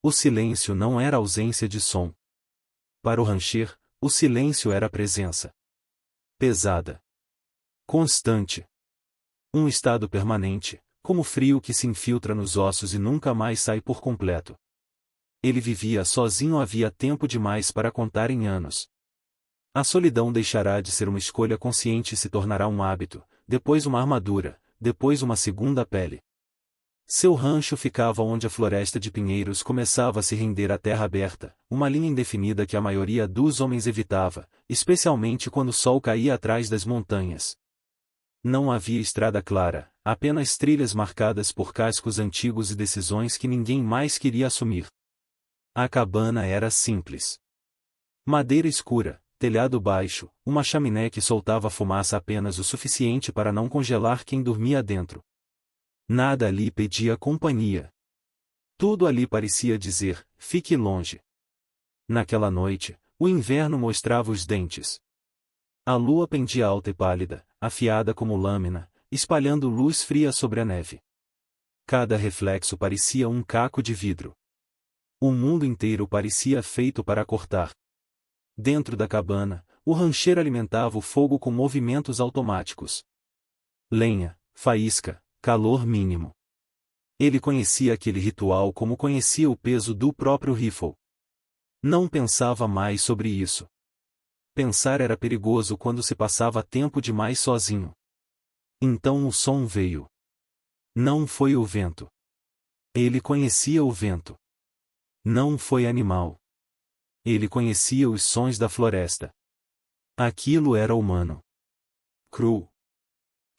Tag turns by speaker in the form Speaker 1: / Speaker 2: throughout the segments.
Speaker 1: O silêncio não era ausência de som. Para o rancher, o silêncio era presença. Pesada. Constante. Um estado permanente, como o frio que se infiltra nos ossos e nunca mais sai por completo. Ele vivia sozinho havia tempo demais para contar em anos. A solidão deixará de ser uma escolha consciente e se tornará um hábito, depois uma armadura, depois uma segunda pele. Seu rancho ficava onde a floresta de pinheiros começava a se render à terra aberta, uma linha indefinida que a maioria dos homens evitava, especialmente quando o sol caía atrás das montanhas. Não havia estrada clara, apenas trilhas marcadas por cascos antigos e decisões que ninguém mais queria assumir. A cabana era simples. Madeira escura, telhado baixo, uma chaminé que soltava fumaça apenas o suficiente para não congelar quem dormia dentro. Nada ali pedia companhia. Tudo ali parecia dizer, fique longe. Naquela noite, o inverno mostrava os dentes. A lua pendia alta e pálida, afiada como lâmina, espalhando luz fria sobre a neve. Cada reflexo parecia um caco de vidro. O mundo inteiro parecia feito para cortar. Dentro da cabana, o rancheiro alimentava o fogo com movimentos automáticos. Lenha, faísca, calor mínimo. Ele conhecia aquele ritual como conhecia o peso do próprio rifle. Não pensava mais sobre isso. Pensar era perigoso quando se passava tempo demais sozinho. Então o som veio. Não foi o vento. Ele conhecia o vento. Não foi animal. Ele conhecia os sons da floresta. Aquilo era humano. Cru.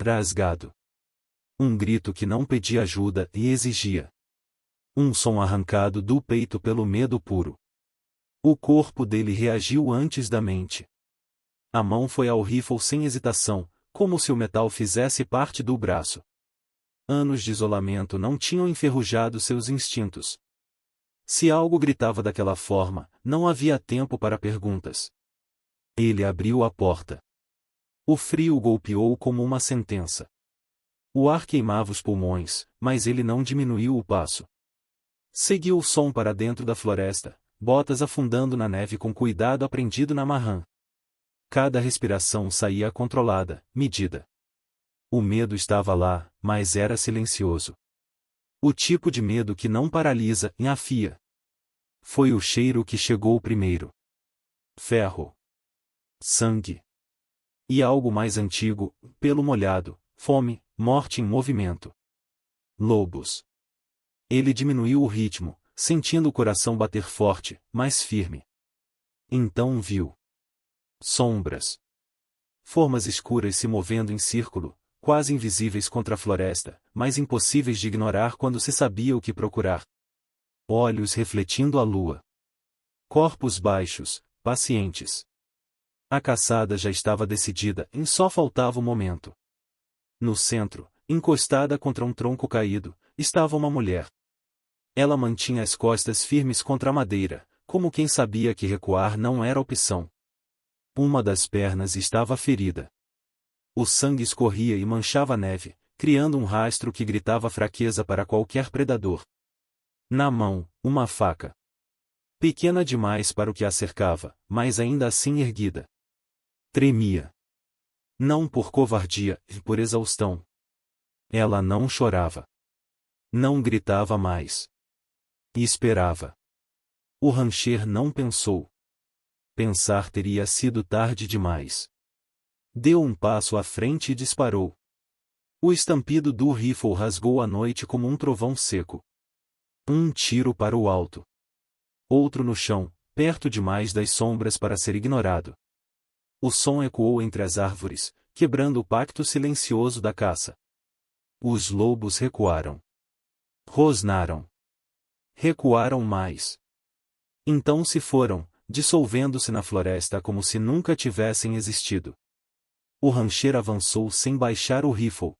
Speaker 1: Rasgado. Um grito que não pedia ajuda e exigia. Um som arrancado do peito pelo medo puro. O corpo dele reagiu antes da mente. A mão foi ao rifle sem hesitação, como se o metal fizesse parte do braço. Anos de isolamento não tinham enferrujado seus instintos. Se algo gritava daquela forma, não havia tempo para perguntas. Ele abriu a porta. O frio o golpeou como uma sentença. O ar queimava os pulmões, mas ele não diminuiu o passo. Seguiu o som para dentro da floresta, botas afundando na neve com cuidado aprendido na marrã. Cada respiração saía controlada, medida. O medo estava lá, mas era silencioso. O tipo de medo que não paralisa e afia. Foi o cheiro que chegou primeiro. Ferro. Sangue. E algo mais antigo, pelo molhado, fome, morte em movimento. Lobos. Ele diminuiu o ritmo, sentindo o coração bater forte, mais firme. Então viu. Sombras. Formas escuras se movendo em círculo, quase invisíveis contra a floresta, mas impossíveis de ignorar quando se sabia o que procurar. Olhos refletindo a lua. Corpos baixos, pacientes. A caçada já estava decidida e só faltava o momento. No centro, encostada contra um tronco caído, estava uma mulher. Ela mantinha as costas firmes contra a madeira, como quem sabia que recuar não era opção. Uma das pernas estava ferida. O sangue escorria e manchava a neve, criando um rastro que gritava fraqueza para qualquer predador. Na mão, uma faca. Pequena demais para o que a cercava, mas ainda assim erguida. Tremia. Não por covardia, e por exaustão. Ela não chorava. Não gritava mais. E esperava. O rancher não pensou. Pensar teria sido tarde demais. Deu um passo à frente e disparou. O estampido do rifle rasgou a noite como um trovão seco. Um tiro para o alto. Outro no chão, perto demais das sombras para ser ignorado. O som ecoou entre as árvores, quebrando o pacto silencioso da caça. Os lobos recuaram. Rosnaram. Recuaram mais. Então se foram, dissolvendo-se na floresta como se nunca tivessem existido. O rancheiro avançou sem baixar o rifle.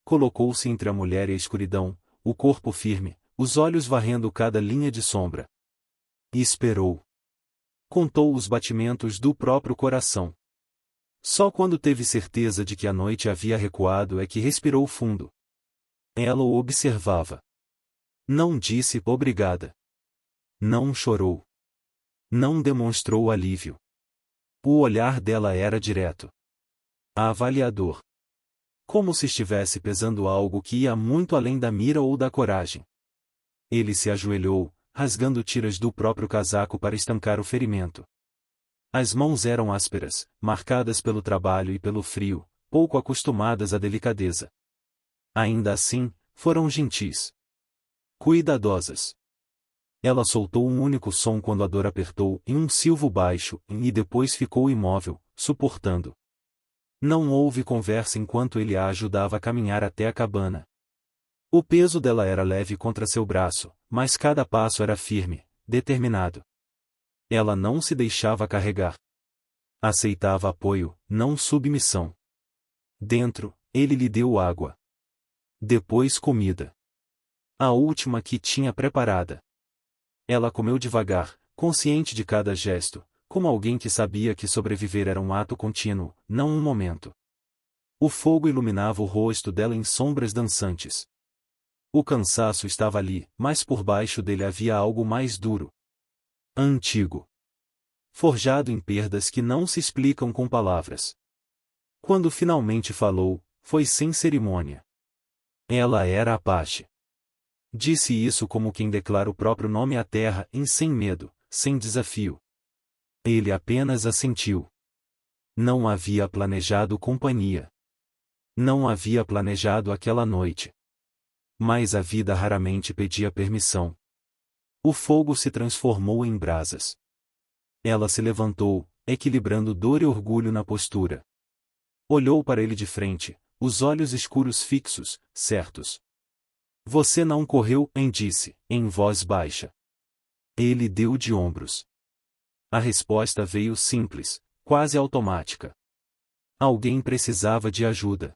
Speaker 1: Colocou-se entre a mulher e a escuridão, o corpo firme, os olhos varrendo cada linha de sombra. E esperou. Contou os batimentos do próprio coração. Só quando teve certeza de que a noite havia recuado é que respirou fundo. Ela o observava. Não disse obrigada. Não chorou. Não demonstrou alívio. O olhar dela era direto. Avaliador. Como se estivesse pesando algo que ia muito além da mira ou da coragem. Ele se ajoelhou, rasgando tiras do próprio casaco para estancar o ferimento. As mãos eram ásperas, marcadas pelo trabalho e pelo frio, pouco acostumadas à delicadeza. Ainda assim, foram gentis. Cuidadosas. Ela soltou um único som quando a dor apertou em um silvo baixo, e depois ficou imóvel, suportando. Não houve conversa enquanto ele a ajudava a caminhar até a cabana. O peso dela era leve contra seu braço, mas cada passo era firme, determinado. Ela não se deixava carregar. Aceitava apoio, não submissão. Dentro, ele lhe deu água. Depois comida. A última que tinha preparada. Ela comeu devagar, consciente de cada gesto, como alguém que sabia que sobreviver era um ato contínuo, não um momento. O fogo iluminava o rosto dela em sombras dançantes. O cansaço estava ali, mas por baixo dele havia algo mais duro. Antigo. Forjado em perdas que não se explicam com palavras. Quando finalmente falou, foi sem cerimônia. Ela era Apache. Disse isso como quem declara o próprio nome à terra, sem medo, sem desafio. Ele apenas assentiu. Não havia planejado companhia. Não havia planejado aquela noite. Mas a vida raramente pedia permissão. O fogo se transformou em brasas. Ela se levantou, equilibrando dor e orgulho na postura. Olhou para ele de frente, os olhos escuros fixos, certos. Você não correu, disse, em voz baixa. Ele deu de ombros. A resposta veio simples, quase automática. Alguém precisava de ajuda.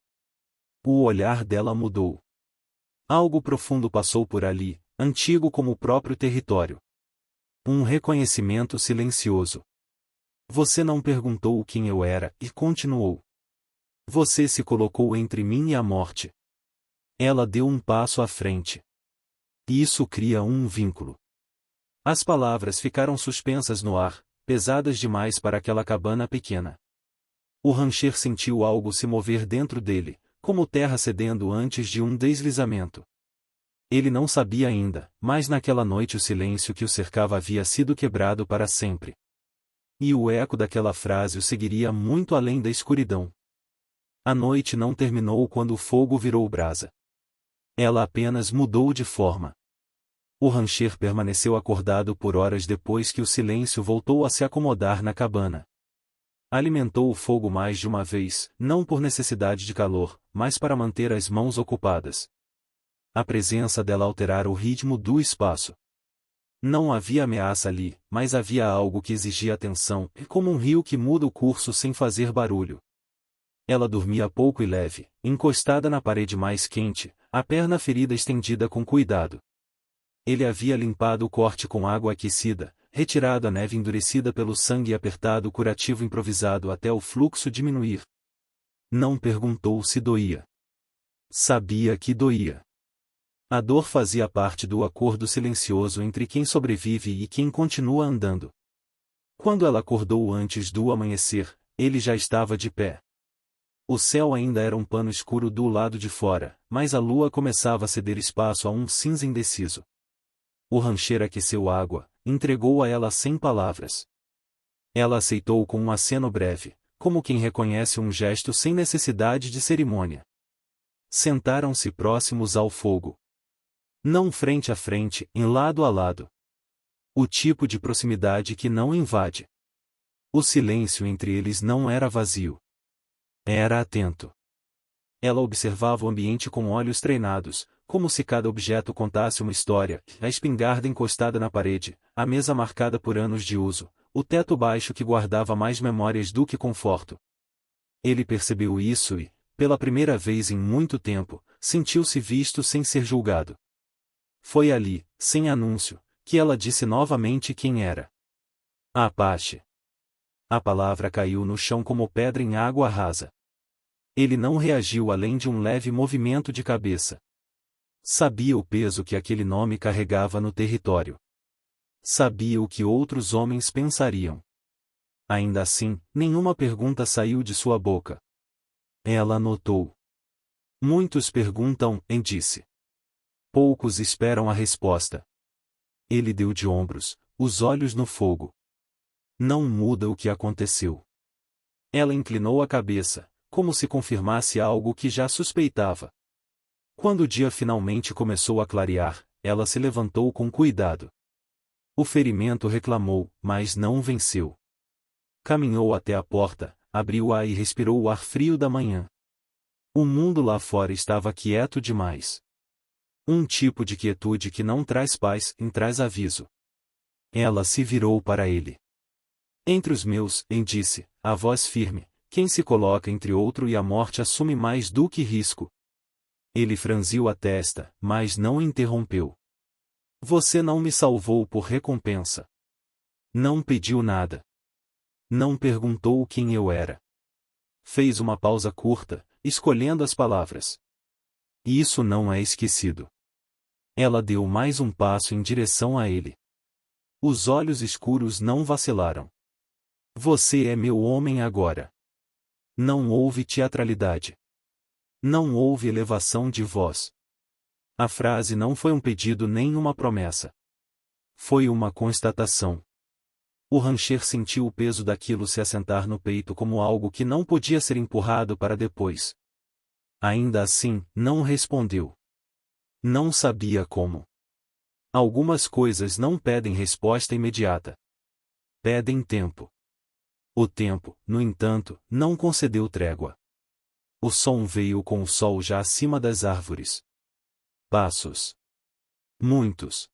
Speaker 1: O olhar dela mudou. Algo profundo passou por ali, antigo como o próprio território. Um reconhecimento silencioso. Você não perguntou quem eu era, e continuou. Você se colocou entre mim e a morte. Ela deu um passo à frente. Isso cria um vínculo. As palavras ficaram suspensas no ar, pesadas demais para aquela cabana pequena. O rancher sentiu algo se mover dentro dele, como terra cedendo antes de um deslizamento. Ele não sabia ainda, mas naquela noite o silêncio que o cercava havia sido quebrado para sempre. E o eco daquela frase o seguiria muito além da escuridão. A noite não terminou quando o fogo virou brasa. Ela apenas mudou de forma. O rancher permaneceu acordado por horas depois que o silêncio voltou a se acomodar na cabana. Alimentou o fogo mais de uma vez, não por necessidade de calor, mas para manter as mãos ocupadas. A presença dela alterara o ritmo do espaço. Não havia ameaça ali, mas havia algo que exigia atenção, como um rio que muda o curso sem fazer barulho. Ela dormia pouco e leve, encostada na parede mais quente, a perna ferida estendida com cuidado. Ele havia limpado o corte com água aquecida, retirado a neve endurecida pelo sangue e apertado o curativo improvisado até o fluxo diminuir. Não perguntou se doía. Sabia que doía. A dor fazia parte do acordo silencioso entre quem sobrevive e quem continua andando. Quando ela acordou antes do amanhecer, ele já estava de pé. O céu ainda era um pano escuro do lado de fora, mas a lua começava a ceder espaço a um cinza indeciso. O rancheiro aqueceu água, entregou a ela sem palavras. Ela aceitou com um aceno breve, como quem reconhece um gesto sem necessidade de cerimônia. Sentaram-se próximos ao fogo. Não frente a frente, em lado a lado. O tipo de proximidade que não invade. O silêncio entre eles não era vazio. Era atento. Ela observava o ambiente com olhos treinados, como se cada objeto contasse uma história, a espingarda encostada na parede, a mesa marcada por anos de uso, o teto baixo que guardava mais memórias do que conforto. Ele percebeu isso e, pela primeira vez em muito tempo, sentiu-se visto sem ser julgado. Foi ali, sem anúncio, que ela disse novamente quem era. Apache. A palavra caiu no chão como pedra em água rasa. Ele não reagiu além de um leve movimento de cabeça. Sabia o peso que aquele nome carregava no território. Sabia o que outros homens pensariam. Ainda assim, nenhuma pergunta saiu de sua boca. Ela notou. Muitos perguntam, e disse. Poucos esperam a resposta. Ele deu de ombros, os olhos no fogo. Não muda o que aconteceu. Ela inclinou a cabeça, como se confirmasse algo que já suspeitava. Quando o dia finalmente começou a clarear, ela se levantou com cuidado. O ferimento reclamou, mas não venceu. Caminhou até a porta, abriu-a e respirou o ar frio da manhã. O mundo lá fora estava quieto demais. Um tipo de quietude que não traz paz, traz aviso. Ela se virou para ele. Entre os meus, disse, a voz firme, quem se coloca entre outro e a morte assume mais do que risco. Ele franziu a testa, mas não interrompeu. Você não me salvou por recompensa. Não pediu nada. Não perguntou quem eu era. Fez uma pausa curta, escolhendo as palavras. Isso não é esquecido. Ela deu mais um passo em direção a ele. Os olhos escuros não vacilaram. Você é meu homem agora. Não houve teatralidade. Não houve elevação de voz. A frase não foi um pedido nem uma promessa. Foi uma constatação. O rancher sentiu o peso daquilo se assentar no peito como algo que não podia ser empurrado para depois. Ainda assim, não respondeu. Não sabia como. Algumas coisas não pedem resposta imediata. Pedem tempo. O tempo, no entanto, não concedeu trégua. O som veio com o sol já acima das árvores. Passos. Muitos.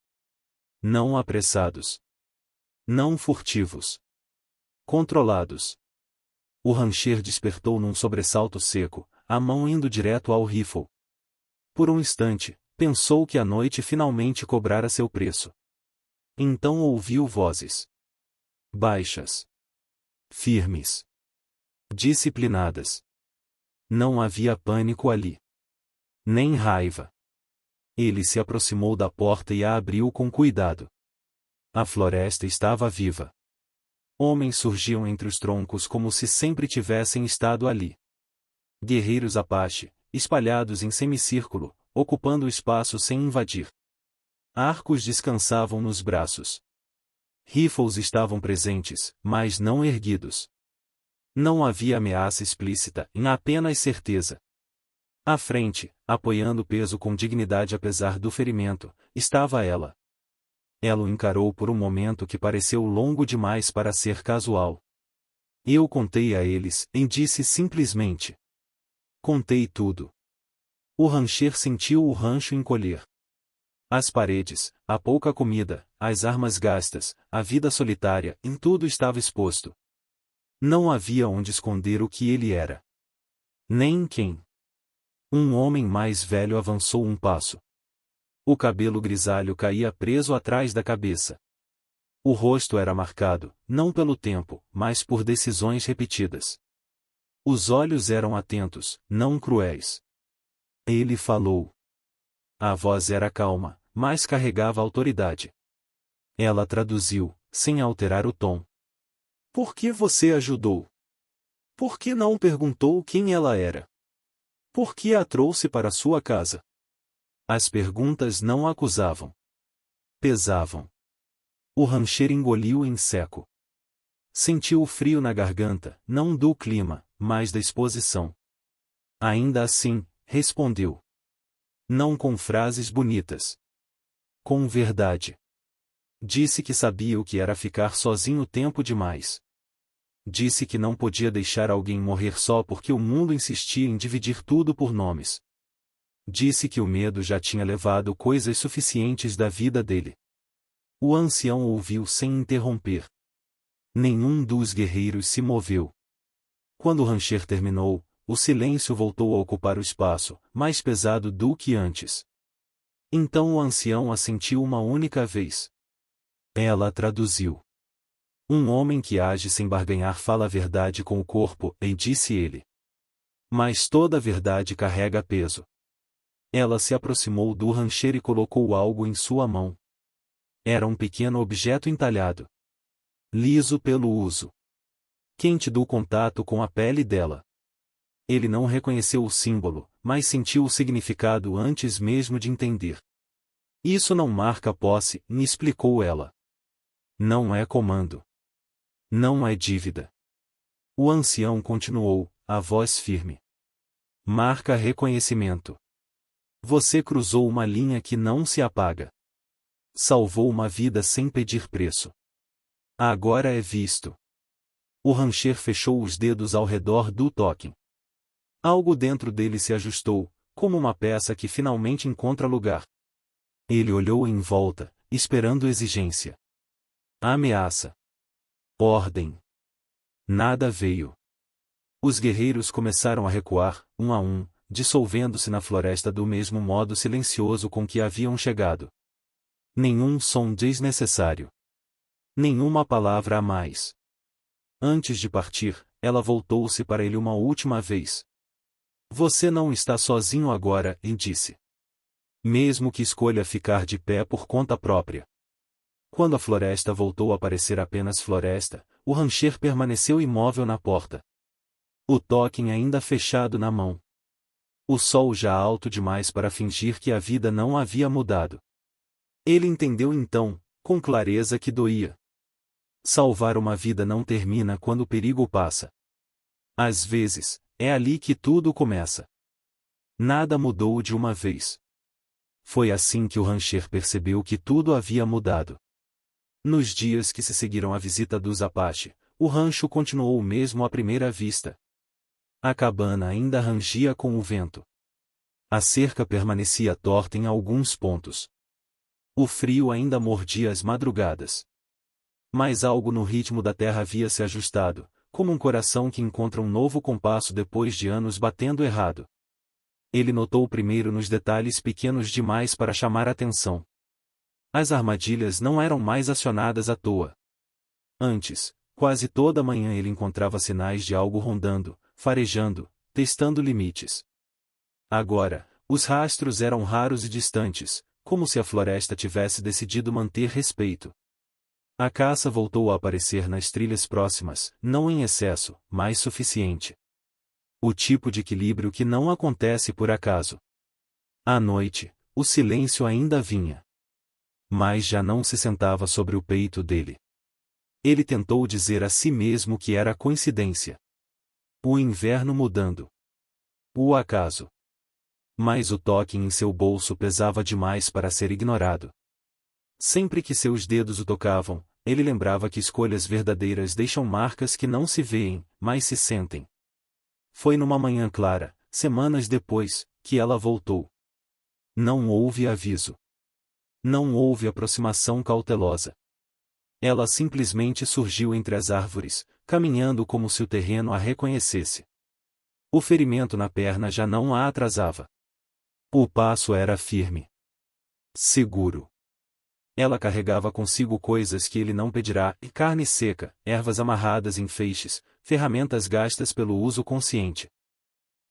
Speaker 1: Não apressados. Não furtivos. Controlados. O rancher despertou num sobressalto seco, a mão indo direto ao rifle. Por um instante, pensou que a noite finalmente cobrara seu preço. Então ouviu vozes. Baixas. Firmes. Disciplinadas. Não havia pânico ali. Nem raiva. Ele se aproximou da porta e a abriu com cuidado. A floresta estava viva. Homens surgiam entre os troncos como se sempre tivessem estado ali. Guerreiros Apache, espalhados em semicírculo, ocupando o espaço sem invadir. Arcos descansavam nos braços. Rifles estavam presentes, mas não erguidos. Não havia ameaça explícita, apenas certeza. À frente, apoiando o peso com dignidade apesar do ferimento, estava ela. Ela o encarou por um momento que pareceu longo demais para ser casual. Eu contei a eles, disse simplesmente. Contei tudo. O rancher sentiu o rancho encolher. As paredes, a pouca comida, as armas gastas, a vida solitária, em tudo estava exposto. Não havia onde esconder o que ele era. Nem quem. Um homem mais velho avançou um passo. O cabelo grisalho caía preso atrás da cabeça. O rosto era marcado, não pelo tempo, mas por decisões repetidas. Os olhos eram atentos, não cruéis. Ele falou. A voz era calma, mas carregava autoridade. Ela traduziu, sem alterar o tom. Por que você ajudou? Por que não perguntou quem ela era? Por que a trouxe para sua casa? As perguntas não acusavam. Pesavam. O rancher engoliu em seco. Sentiu o frio na garganta, não do clima, mas da exposição. Ainda assim, respondeu. Não com frases bonitas. Com verdade. Disse que sabia o que era ficar sozinho tempo demais. Disse que não podia deixar alguém morrer só porque o mundo insistia em dividir tudo por nomes. Disse que o medo já tinha levado coisas suficientes da vida dele. O ancião ouviu sem interromper. Nenhum dos guerreiros se moveu. Quando o rancher terminou, o silêncio voltou a ocupar o espaço, mais pesado do que antes. Então o ancião assentiu uma única vez. Ela traduziu. Um homem que age sem barganhar fala a verdade com o corpo, disse ele. Mas toda verdade carrega peso. Ela se aproximou do rancher e colocou algo em sua mão. Era um pequeno objeto entalhado, liso pelo uso, quente do contato com a pele dela. Ele não reconheceu o símbolo, mas sentiu o significado antes mesmo de entender. Isso não marca posse, me explicou ela. Não é comando. Não é dívida. O ancião continuou, a voz firme. Marca reconhecimento. Você cruzou uma linha que não se apaga. Salvou uma vida sem pedir preço. Agora é visto. O rancher fechou os dedos ao redor do token. Algo dentro dele se ajustou, como uma peça que finalmente encontra lugar. Ele olhou em volta, esperando exigência. Ameaça. Ordem. Nada veio. Os guerreiros começaram a recuar, um a um, dissolvendo-se na floresta do mesmo modo silencioso com que haviam chegado. Nenhum som desnecessário. Nenhuma palavra a mais. Antes de partir, ela voltou-se para ele uma última vez. Você não está sozinho agora, e disse. Mesmo que escolha ficar de pé por conta própria. Quando a floresta voltou a parecer apenas floresta, o rancher permaneceu imóvel na porta. O token ainda fechado na mão. O sol já alto demais para fingir que a vida não havia mudado. Ele entendeu então, com clareza, que doía. Salvar uma vida não termina quando o perigo passa. Às vezes, é ali que tudo começa. Nada mudou de uma vez. Foi assim que o rancher percebeu que tudo havia mudado. Nos dias que se seguiram à visita dos Apache, o rancho continuou o mesmo à primeira vista. A cabana ainda rangia com o vento. A cerca permanecia torta em alguns pontos. O frio ainda mordia as madrugadas. Mas algo no ritmo da terra havia se ajustado, como um coração que encontra um novo compasso depois de anos batendo errado. Ele notou primeiro nos detalhes pequenos demais para chamar atenção. As armadilhas não eram mais acionadas à toa. Antes, quase toda manhã ele encontrava sinais de algo rondando, farejando, testando limites. Agora, os rastros eram raros e distantes, como se a floresta tivesse decidido manter respeito. A caça voltou a aparecer nas trilhas próximas, não em excesso, mas suficiente. O tipo de equilíbrio que não acontece por acaso. À noite, o silêncio ainda vinha. Mas já não se sentava sobre o peito dele. Ele tentou dizer a si mesmo que era coincidência. O inverno mudando. O acaso. Mas o toque em seu bolso pesava demais para ser ignorado. Sempre que seus dedos o tocavam, ele lembrava que escolhas verdadeiras deixam marcas que não se veem, mas se sentem. Foi numa manhã clara, semanas depois, que ela voltou. Não houve aviso. Não houve aproximação cautelosa. Ela simplesmente surgiu entre as árvores, caminhando como se o terreno a reconhecesse. O ferimento na perna já não a atrasava. O passo era firme. Seguro. Ela carregava consigo coisas que ele não pedirá, carne seca, ervas amarradas em feixes, ferramentas gastas pelo uso consciente.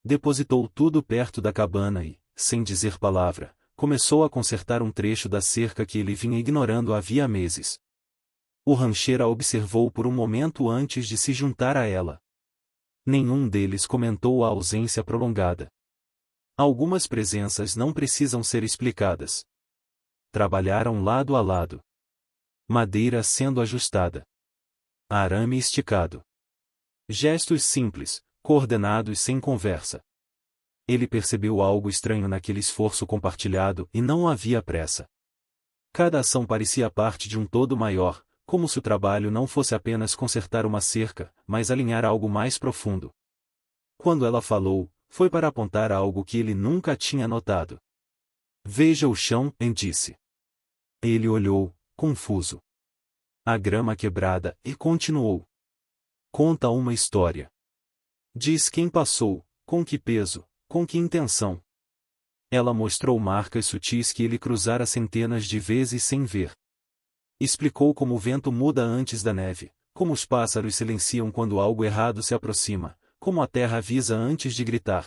Speaker 1: Depositou tudo perto da cabana e, sem dizer palavra, começou a consertar um trecho da cerca que ele vinha ignorando havia meses. O rancheiro a observou por um momento antes de se juntar a ela. Nenhum deles comentou a ausência prolongada. Algumas presenças não precisam ser explicadas. Trabalharam lado a lado. Madeira sendo ajustada. Arame esticado. Gestos simples, coordenados sem conversa. Ele percebeu algo estranho naquele esforço compartilhado e não havia pressa. Cada ação parecia parte de um todo maior, como se o trabalho não fosse apenas consertar uma cerca, mas alinhar algo mais profundo. Quando ela falou, foi para apontar algo que ele nunca tinha notado. Veja o chão, disse. Ele olhou, confuso. A grama quebrada, e continuou. Conta uma história. Diz quem passou, com que peso, com que intenção. Ela mostrou marcas sutis que ele cruzara centenas de vezes sem ver. Explicou como o vento muda antes da neve, como os pássaros silenciam quando algo errado se aproxima, como a terra avisa antes de gritar.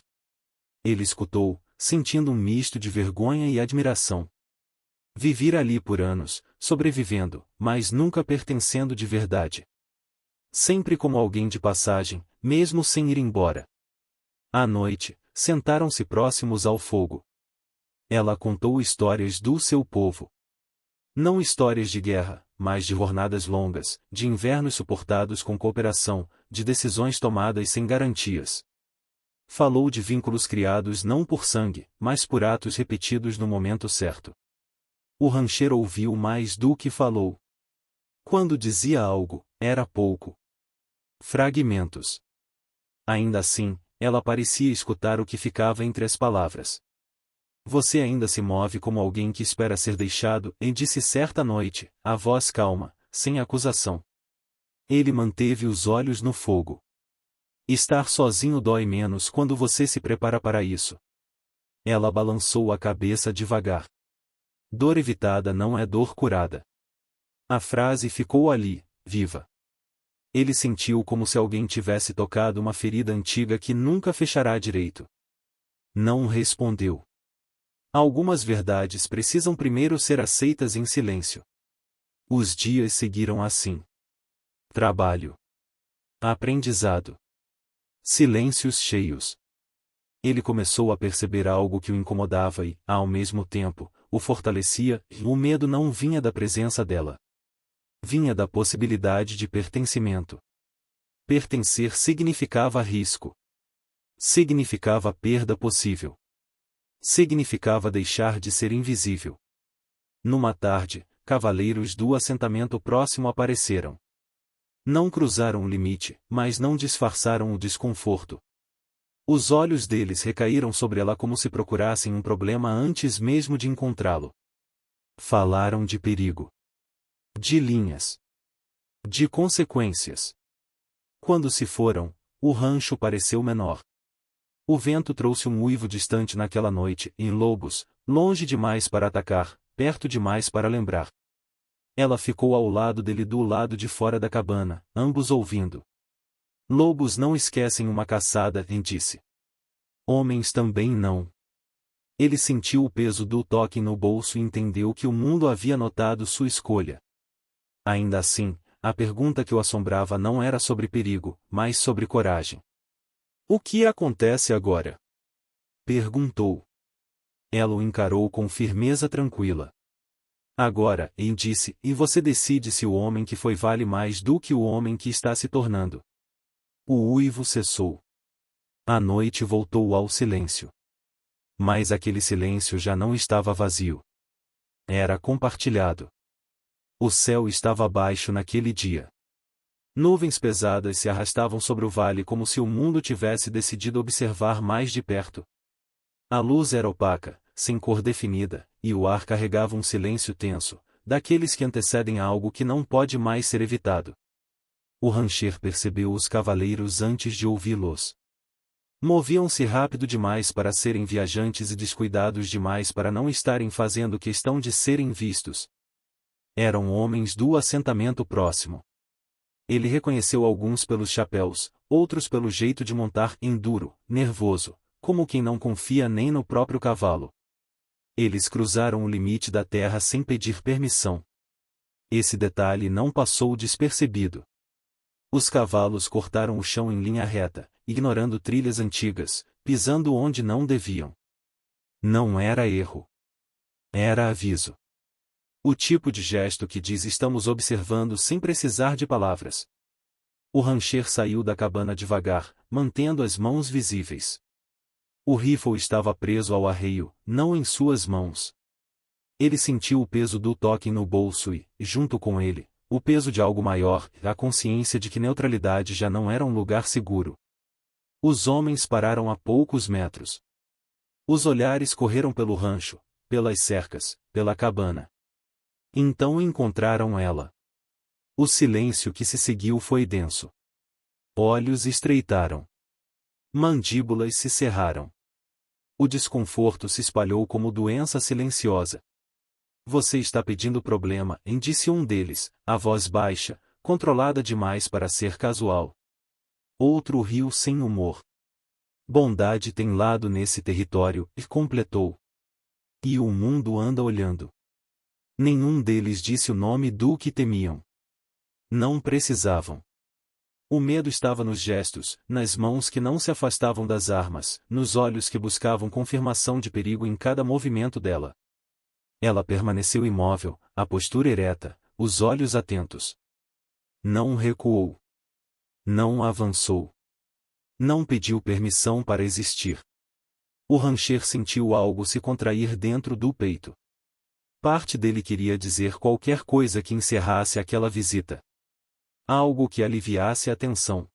Speaker 1: Ele escutou, sentindo um misto de vergonha e admiração. Vivir ali por anos, sobrevivendo, mas nunca pertencendo de verdade. Sempre como alguém de passagem, mesmo sem ir embora. À noite, sentaram-se próximos ao fogo. Ela contou histórias do seu povo. Não histórias de guerra, mas de jornadas longas, de invernos suportados com cooperação, de decisões tomadas sem garantias. Falou de vínculos criados não por sangue, mas por atos repetidos no momento certo. O rancheiro ouviu mais do que falou. Quando dizia algo, era pouco. Fragmentos. Ainda assim, ela parecia escutar o que ficava entre as palavras. Você ainda se move como alguém que espera ser deixado, e disse certa noite, a voz calma, sem acusação. Ele manteve os olhos no fogo. Estar sozinho dói menos quando você se prepara para isso. Ela balançou a cabeça devagar. Dor evitada não é dor curada. A frase ficou ali, viva. Ele sentiu como se alguém tivesse tocado uma ferida antiga que nunca fechará direito. Não respondeu. Algumas verdades precisam primeiro ser aceitas em silêncio. Os dias seguiram assim. Trabalho. Aprendizado. Silêncios cheios. Ele começou a perceber algo que o incomodava e, ao mesmo tempo, o fortalecia. O medo não vinha da presença dela. Vinha da possibilidade de pertencimento. Pertencer significava risco. Significava perda possível. Significava deixar de ser invisível. Numa tarde, cavaleiros do assentamento próximo apareceram. Não cruzaram o limite, mas não disfarçaram o desconforto. Os olhos deles recaíram sobre ela como se procurassem um problema antes mesmo de encontrá-lo. Falaram de perigo. De linhas. De consequências. Quando se foram, o rancho pareceu menor. O vento trouxe um uivo distante naquela noite, e lobos, longe demais para atacar, perto demais para lembrar. Ela ficou ao lado dele do lado de fora da cabana, ambos ouvindo. Lobos não esquecem uma caçada, disse. Homens também não. Ele sentiu o peso do toque no bolso e entendeu que o mundo havia notado sua escolha. Ainda assim, a pergunta que o assombrava não era sobre perigo, mas sobre coragem. O que acontece agora? Perguntou. Ela o encarou com firmeza tranquila. Agora, disse, e você decide se o homem que foi vale mais do que o homem que está se tornando. O uivo cessou. A noite voltou ao silêncio. Mas aquele silêncio já não estava vazio. Era compartilhado. O céu estava baixo naquele dia. Nuvens pesadas se arrastavam sobre o vale como se o mundo tivesse decidido observar mais de perto. A luz era opaca, sem cor definida, e o ar carregava um silêncio tenso, daqueles que antecedem algo que não pode mais ser evitado. O rancheiro percebeu os cavaleiros antes de ouvi-los. Moviam-se rápido demais para serem viajantes e descuidados demais para não estarem fazendo questão de serem vistos. Eram homens do assentamento próximo. Ele reconheceu alguns pelos chapéus, outros pelo jeito de montar enduro, nervoso, como quem não confia nem no próprio cavalo. Eles cruzaram o limite da terra sem pedir permissão. Esse detalhe não passou despercebido. Os cavalos cortaram o chão em linha reta, ignorando trilhas antigas, pisando onde não deviam. Não era erro. Era aviso. O tipo de gesto que diz estamos observando sem precisar de palavras. O rancheiro saiu da cabana devagar, mantendo as mãos visíveis. O rifle estava preso ao arreio, não em suas mãos. Ele sentiu o peso do toque no bolso e, junto com ele, o peso de algo maior, a consciência de que neutralidade já não era um lugar seguro. Os homens pararam a poucos metros. Os olhares correram pelo rancho, pelas cercas, pela cabana. Então encontraram ela. O silêncio que se seguiu foi denso. Olhos estreitaram. Mandíbulas se cerraram. O desconforto se espalhou como doença silenciosa. Você está pedindo problema, disse um deles, a voz baixa, controlada demais para ser casual. Outro riu sem humor. Bondade tem lado nesse território, e completou. E o mundo anda olhando. Nenhum deles disse o nome do que temiam. Não precisavam. O medo estava nos gestos, nas mãos que não se afastavam das armas, nos olhos que buscavam confirmação de perigo em cada movimento dela. Ela permaneceu imóvel, a postura ereta, os olhos atentos. Não recuou. Não avançou. Não pediu permissão para existir. O rancher sentiu algo se contrair dentro do peito. Parte dele queria dizer qualquer coisa que encerrasse aquela visita. Algo que aliviasse a tensão.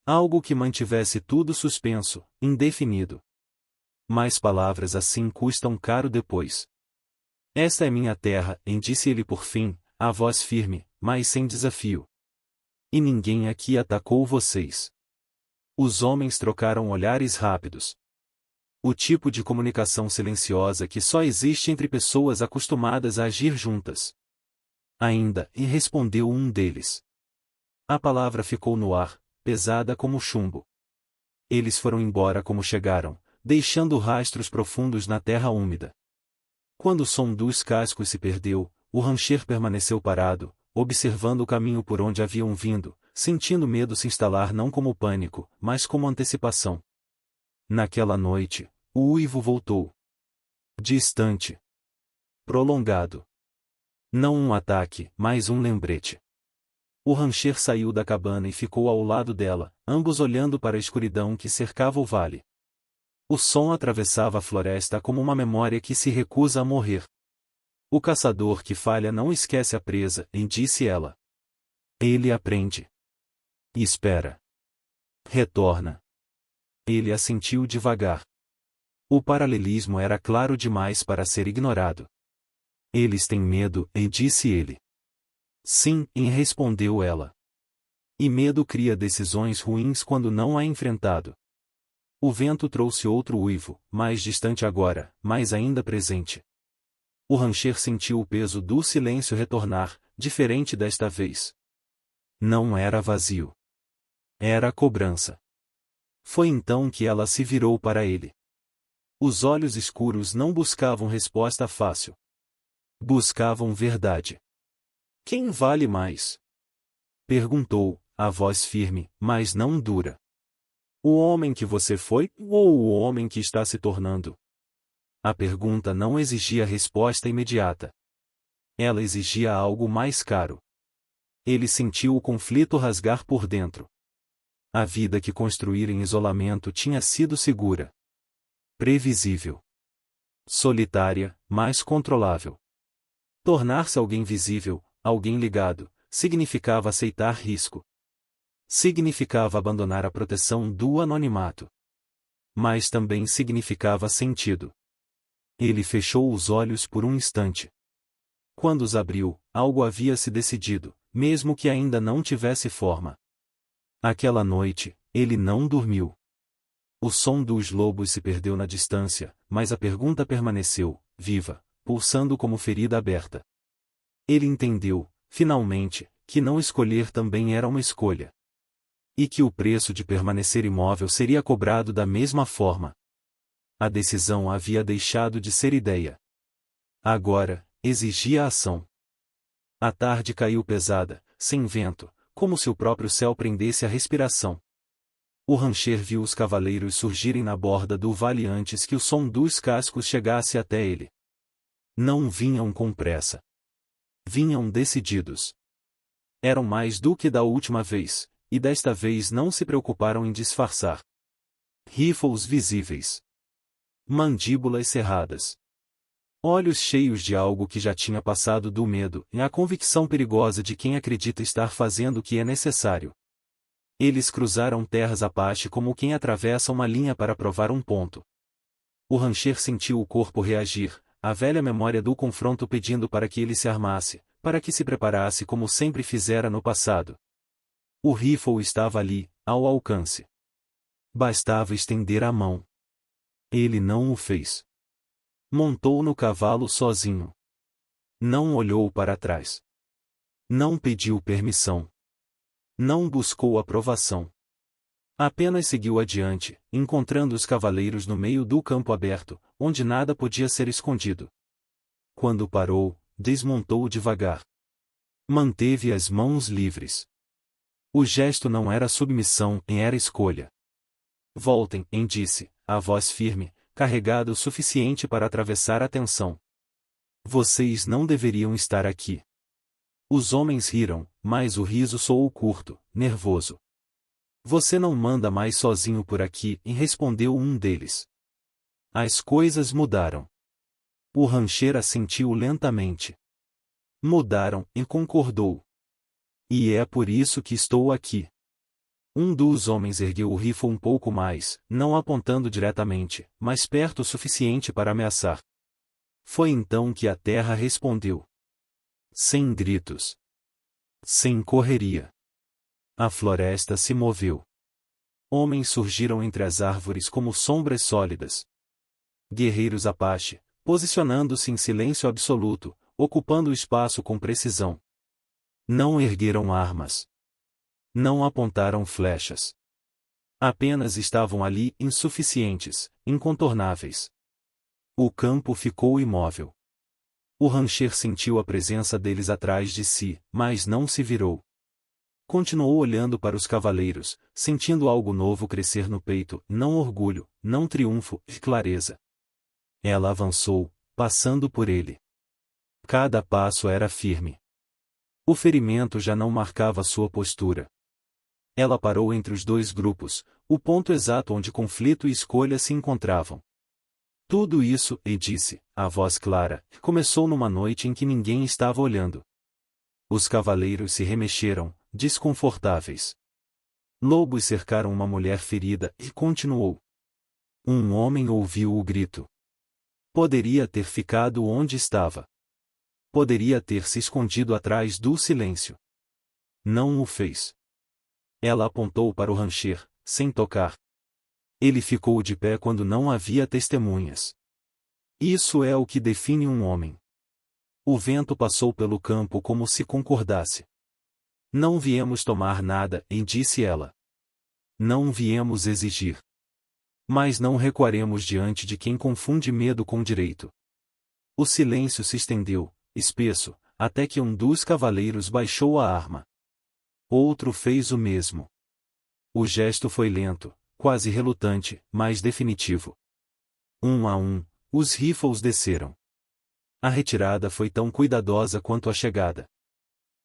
Speaker 1: Algo que mantivesse tudo suspenso, indefinido. Mas palavras assim custam caro depois. Esta é minha terra, disse ele por fim, a voz firme, mas sem desafio. E ninguém aqui atacou vocês. Os homens trocaram olhares rápidos. O tipo de comunicação silenciosa que só existe entre pessoas acostumadas a agir juntas. Ainda, e respondeu um deles. A palavra ficou no ar, pesada como chumbo. Eles foram embora como chegaram, deixando rastros profundos na terra úmida. Quando o som dos cascos se perdeu, o rancher permaneceu parado, observando o caminho por onde haviam vindo, sentindo medo se instalar não como pânico, mas como antecipação. Naquela noite, o uivo voltou. Distante. Prolongado. Não um ataque, mas um lembrete. O rancher saiu da cabana e ficou ao lado dela, ambos olhando para a escuridão que cercava o vale. O som atravessava a floresta como uma memória que se recusa a morrer. O caçador que falha não esquece a presa, disse ela. Ele aprende. Espera. Retorna. Ele assentiu devagar. O paralelismo era claro demais para ser ignorado. Eles têm medo, disse ele. Sim, respondeu ela. E medo cria decisões ruins quando não é enfrentado. O vento trouxe outro uivo, mais distante agora, mas ainda presente. O rancher sentiu o peso do silêncio retornar, diferente desta vez. Não era vazio. Era cobrança. Foi então que ela se virou para ele. Os olhos escuros não buscavam resposta fácil. Buscavam verdade. Quem vale mais? Perguntou, a voz firme, mas não dura. O homem que você foi, ou o homem que está se tornando? A pergunta não exigia resposta imediata. Ela exigia algo mais caro. Ele sentiu o conflito rasgar por dentro. A vida que construíra em isolamento tinha sido segura. Previsível. Solitária, mas controlável. Tornar-se alguém visível, alguém ligado, significava aceitar risco. Significava abandonar a proteção do anonimato. Mas também significava sentido. Ele fechou os olhos por um instante. Quando os abriu, algo havia se decidido, mesmo que ainda não tivesse forma. Aquela noite, ele não dormiu. O som dos lobos se perdeu na distância, mas a pergunta permaneceu, viva, pulsando como ferida aberta. Ele entendeu, finalmente, que não escolher também era uma escolha. E que o preço de permanecer imóvel seria cobrado da mesma forma. A decisão havia deixado de ser ideia. Agora, exigia ação. A tarde caiu pesada, sem vento, como se o próprio céu prendesse a respiração. O rancher viu os cavaleiros surgirem na borda do vale antes que o som dos cascos chegasse até ele. Não vinham com pressa. Vinham decididos. Eram mais do que da última vez, e desta vez não se preocuparam em disfarçar. Rifles visíveis. Mandíbulas cerradas. Olhos cheios de algo que já tinha passado do medo e a convicção perigosa de quem acredita estar fazendo o que é necessário. Eles cruzaram terras apache como quem atravessa uma linha para provar um ponto. O rancher sentiu o corpo reagir, a velha memória do confronto pedindo para que ele se armasse, para que se preparasse como sempre fizera no passado. O rifle estava ali, ao alcance. Bastava estender a mão. Ele não o fez. Montou no cavalo sozinho. Não olhou para trás. Não pediu permissão. Não buscou aprovação. Apenas seguiu adiante, encontrando os cavaleiros no meio do campo aberto, onde nada podia ser escondido. Quando parou, desmontou devagar. Manteve as mãos livres. O gesto não era submissão, era escolha. Voltem, disse, a voz firme, carregada o suficiente para atravessar a tensão. Vocês não deveriam estar aqui. Os homens riram, mas o riso soou curto, nervoso. Você não manda mais sozinho por aqui, respondeu um deles. As coisas mudaram. O rancheiro assentiu lentamente. Mudaram, e concordou. E é por isso que estou aqui. Um dos homens ergueu o rifle um pouco mais, não apontando diretamente, mas perto o suficiente para ameaçar. Foi então que a terra respondeu. Sem gritos. Sem correria. A floresta se moveu. Homens surgiram entre as árvores como sombras sólidas. Guerreiros Apache, posicionando-se em silêncio absoluto, ocupando o espaço com precisão. Não ergueram armas. Não apontaram flechas. Apenas estavam ali, insuficientes, incontornáveis. O campo ficou imóvel. O rancheiro sentiu a presença deles atrás de si, mas não se virou. Continuou olhando para os cavaleiros, sentindo algo novo crescer no peito, não orgulho, não triunfo, clareza. Ela avançou, passando por ele. Cada passo era firme. O ferimento já não marcava sua postura. Ela parou entre os dois grupos, o ponto exato onde conflito e escolha se encontravam. Tudo isso, disse, a voz clara, começou numa noite em que ninguém estava olhando. Os cavaleiros se remexeram, desconfortáveis. Lobos cercaram uma mulher ferida, e continuou. Um homem ouviu o grito. Poderia ter ficado onde estava. Poderia ter se escondido atrás do silêncio. Não o fez. Ela apontou para o rancheiro, sem tocar. Ele ficou de pé quando não havia testemunhas. Isso é o que define um homem. O vento passou pelo campo como se concordasse. Não viemos tomar nada, disse ela. Não viemos exigir. Mas não recuaremos diante de quem confunde medo com direito. O silêncio se estendeu, espesso, até que um dos cavaleiros baixou a arma. Outro fez o mesmo. O gesto foi lento, quase relutante, mas definitivo. Um a um, os rifles desceram. A retirada foi tão cuidadosa quanto a chegada.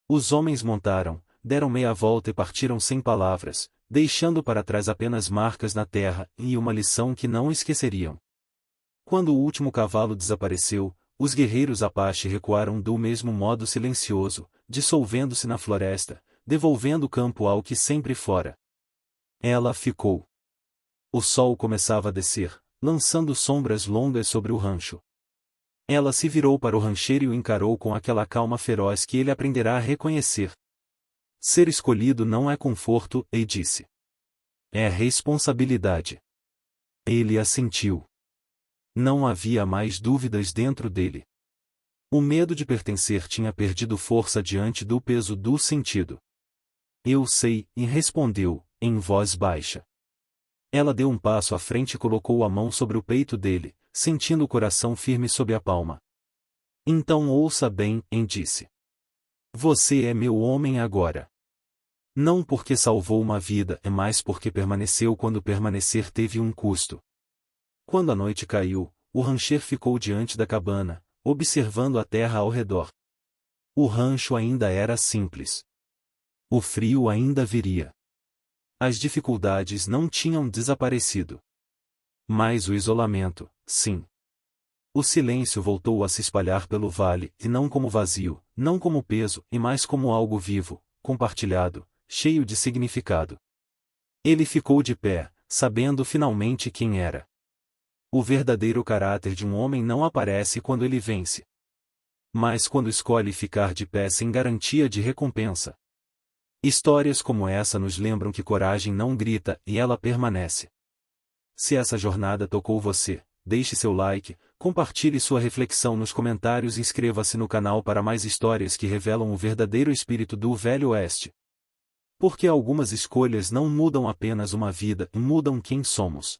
Speaker 1: Os homens montaram, deram meia volta e partiram sem palavras, deixando para trás apenas marcas na terra e uma lição que não esqueceriam. Quando o último cavalo desapareceu, os guerreiros Apache recuaram do mesmo modo silencioso, dissolvendo-se na floresta, devolvendo o campo ao que sempre fora. Ela ficou. O sol começava a descer, lançando sombras longas sobre o rancho. Ela se virou para o rancheiro e o encarou com aquela calma feroz que ele aprenderá a reconhecer. Ser escolhido não é conforto, disse. É responsabilidade. Ele assentiu. Não havia mais dúvidas dentro dele. O medo de pertencer tinha perdido força diante do peso do sentido. Eu sei, e respondeu, em voz baixa. Ela deu um passo à frente e colocou a mão sobre o peito dele, sentindo o coração firme sob a palma. Então ouça bem, disse. Você é meu homem agora. Não porque salvou uma vida, mas porque permaneceu quando permanecer teve um custo. Quando a noite caiu, o rancheiro ficou diante da cabana, observando a terra ao redor. O rancho ainda era simples. O frio ainda viria. As dificuldades não tinham desaparecido. Mas o isolamento, sim. O silêncio voltou a se espalhar pelo vale, e não como vazio, não como peso, e mais como algo vivo, compartilhado, cheio de significado. Ele ficou de pé, sabendo finalmente quem era. O verdadeiro caráter de um homem não aparece quando ele vence, mas quando escolhe ficar de pé sem garantia de recompensa. Histórias como essa nos lembram que coragem não grita e ela permanece. Se essa jornada tocou você, deixe seu like, compartilhe sua reflexão nos comentários e inscreva-se no canal para mais histórias que revelam o verdadeiro espírito do Velho Oeste. Porque algumas escolhas não mudam apenas uma vida, mudam quem somos.